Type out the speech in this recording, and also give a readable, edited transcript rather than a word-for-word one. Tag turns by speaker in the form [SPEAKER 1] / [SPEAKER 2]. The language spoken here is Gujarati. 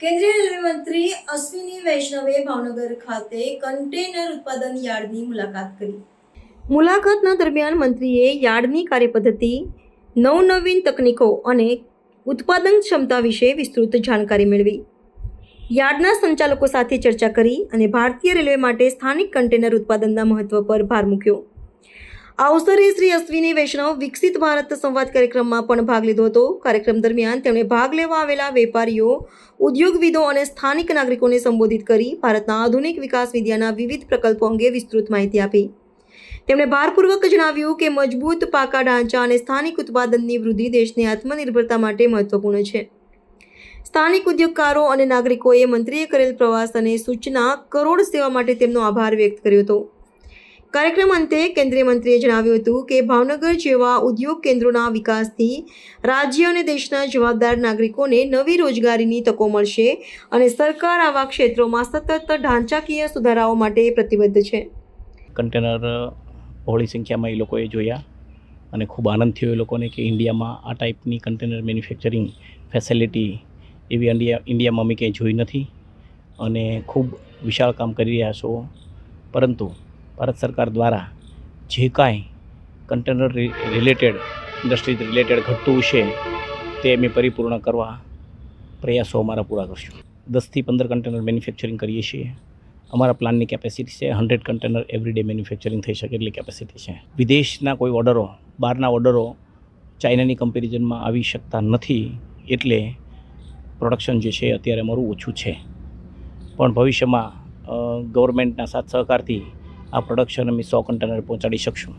[SPEAKER 1] કેન્દ્રીય રેલવે મંત્રી અશ્વિની વૈષ્ણવે ભાવનગર ખાતે કન્ટેનર ઉત્પાદન યાર્ડની મુલાકાત કરી। મુલાકાતના દરમિયાન મંત્રીએ યાર્ડની કાર્યપદ્ધતિ, નવનવીન તકનીકો અને ઉત્પાદન ક્ષમતા વિશે વિસ્તૃત જાણકારી મેળવી। યાર્ડના સંચાલકો સાથે ચર્ચા કરી અને ભારતીય રેલવે માટે સ્થાનિક કન્ટેનર ઉત્પાદનના મહત્વ પર ભાર મૂક્યો। આ અવસરે શ્રી અશ્વિની વૈષ્ણવ વિકસિત ભારત સંવાદ કાર્યક્રમમાં પણ ભાગ લીધો હતો। કાર્યક્રમ દરમિયાન તેમણે ભાગ લેવા આવેલા વેપારીઓ, ઉદ્યોગવિદો અને સ્થાનિક નાગરિકોને સંબોધિત કરી ભારતના આધુનિક વિકાસ વિદ્યાના વિવિધ પ્રકલ્પો અંગે વિસ્તૃત માહિતી આપી। તેમણે ભારપૂર્વક જણાવ્યું કે મજબૂત પાકા ઢાંચા અને સ્થાનિક ઉત્પાદનની વૃદ્ધિ દેશની આત્મનિર્ભરતા માટે મહત્વપૂર્ણ છે। સ્થાનિક ઉદ્યોગકારો અને નાગરિકોએ મંત્રીએ કરેલ પ્રવાસ અને સૂચના કરોડ સેવા માટે તેમનો આભાર વ્યક્ત કર્યો હતો। કાર્યક્રમ અંતે કેન્દ્રીય મંત્રીએ જણાવ્યું હતું કે ભાવનગર જેવા ઉદ્યોગ કેન્દ્રોના વિકાસથી રાજ્ય અને દેશના જવાબદાર નાગરિકોને નવી રોજગારીની તકો મળશે અને સરકાર આવા ક્ષેત્રોમાં સતત ઢાંચાકીય સુધારાઓ માટે પ્રતિબદ્ધ છે।
[SPEAKER 2] કન્ટેનર બહોળી સંખ્યામાં એ લોકોએ જોયા અને ખૂબ આનંદ થયો એ લોકોને કે ઇન્ડિયામાં આ ટાઈપની કન્ટેનર મેન્યુફેક્ચરિંગ ફેસિલિટી એવી ઇન્ડિયામાં અમે ક્યાંય જોઈ નથી અને ખૂબ વિશાળ કામ કરી રહ્યા છો। પરંતુ ભારત સરકાર દ્વારા જે કાંઈ કન્ટેનર રિલેટેડ ઇન્ડસ્ટ્રી રિલેટેડ ઘટતું છે તે અમે પરિપૂર્ણ કરવા પ્રયાસો અમારા પૂરા કરશું। 10થી 15 કન્ટેનર મેન્યુફેક્ચરિંગ કરીએ છીએ। અમારા પ્લાનની કેપેસિટી છે 100 કન્ટેનર એવરીડે મેન્યુફેક્ચરિંગ થઈ શકે એટલી કેપેસિટી છે। વિદેશના કોઈ ઓર્ડરો, બહારના ઓર્ડરો ચાઇનાની કમ્પેરિઝનમાં આવી શકતા નથી, એટલે પ્રોડક્શન જે છે અત્યારે અમારું ઓછું છે, પણ ભવિષ્યમાં ગવર્મેન્ટના સાથ સહકારથી આ પ્રોડક્શન અમે 100 કન્ટેનર પહોંચાડી શકશું।